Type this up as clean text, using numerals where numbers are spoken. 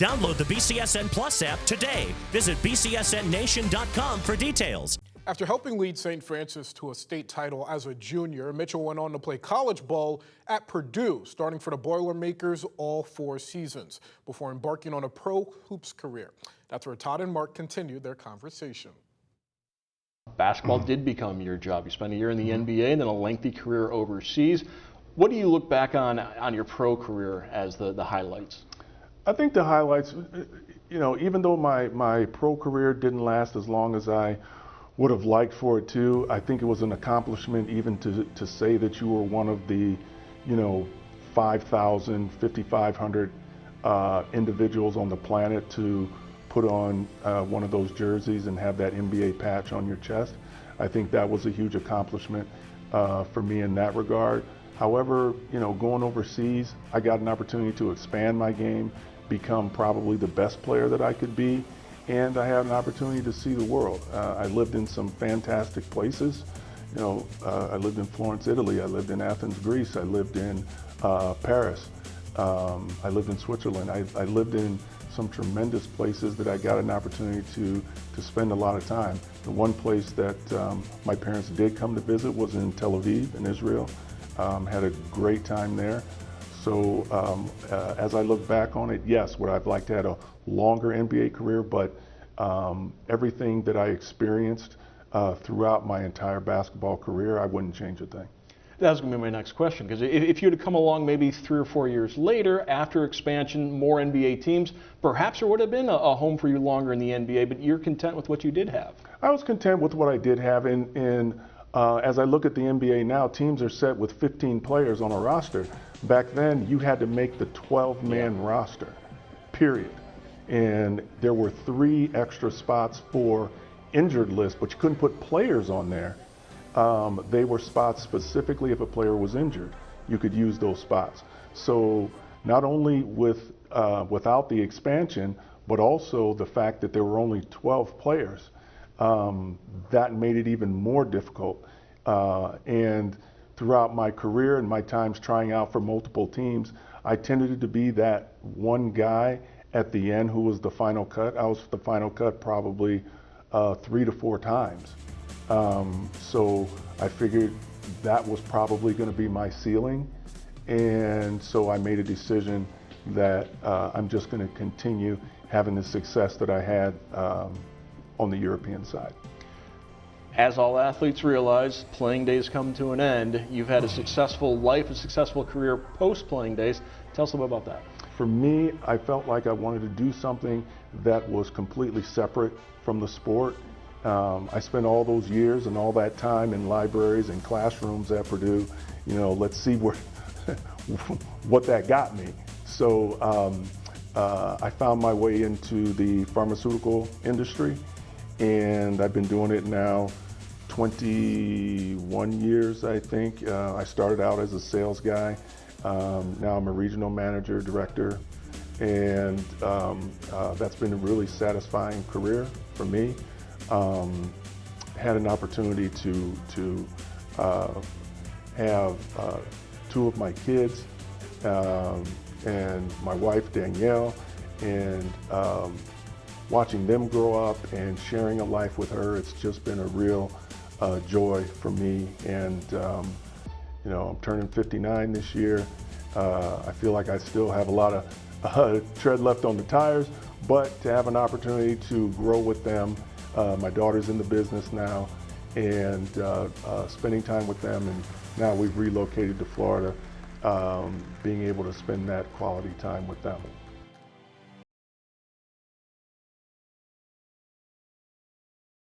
Download the BCSN Plus app today. Visit bcsnnation.com for details. After helping lead St. Francis to a state title as a junior, Mitchell went on to play college ball at Purdue, starting for the Boilermakers all 4 seasons, before embarking on a pro hoops career. That's where Todd and Mark continued their conversation. Basketball did become your job. You spent a year in the NBA and then a lengthy career overseas. What do you look back on your pro career as the highlights? I think the highlights, even though my pro career didn't last as long as I would have liked for it to, I think it was an accomplishment even to say that you were one of the, 5,000, 5,500 individuals on the planet to put on one of those jerseys and have that NBA patch on your chest. I think that was a huge accomplishment for me in that regard. However, going overseas, I got an opportunity to expand my game, become probably the best player that I could be, and I had an opportunity to see the world. I lived in some fantastic places. I lived in Florence, Italy. I lived in Athens, Greece. I lived in Paris. I lived in Switzerland. I lived in some tremendous places that I got an opportunity to spend a lot of time. The one place that my parents did come to visit was in Tel Aviv in Israel. Had a great time there. So as I look back on it, yes, would I've liked to have a longer NBA career, but everything that I experienced throughout my entire basketball career, I wouldn't change a thing. That was going to be my next question, because if you had come along maybe 3 or 4 years later, after expansion, more NBA teams, perhaps there would have been a home for you longer in the NBA, but you're content with what you did have. I was content with what I did have, and as I look at the NBA now, teams are set with 15 players on a roster. Back then, you had to make the 12-man roster, period. And there were 3 extra spots for injured list, but you couldn't put players on there. They were spots specifically if a player was injured. You could use those spots. So not only without the expansion, but also the fact that there were only 12 players, that made it even more difficult. And throughout my career and my times trying out for multiple teams, I tended to be that one guy at the end who was the final cut. I was the final cut probably 3 to 4 times. So I figured that was probably going to be my ceiling. And so I made a decision that I'm just going to continue having the success that I had on the European side. As all athletes realize, playing days come to an end. You've had a successful life, a successful career post-playing days. Tell us a little bit about that. For me, I felt like I wanted to do something that was completely separate from the sport. I spent all those years and all that time in libraries and classrooms at Purdue. Let's see what that got me. So I found my way into the pharmaceutical industry, and I've been doing it now 21 years, I think. I started out as a sales guy. Now I'm a regional manager, director, and that's been a really satisfying career for me. Had an opportunity to have 2 of my kids and my wife Danielle, and watching them grow up and sharing a life with her, it's just been a real joy for me. And I'm turning 59 this year. I feel like I still have a lot of tread left on the tires, but to have an opportunity to grow with them. My daughter's in the business now, and spending time with them, and now we've relocated to Florida, being able to spend that quality time with them.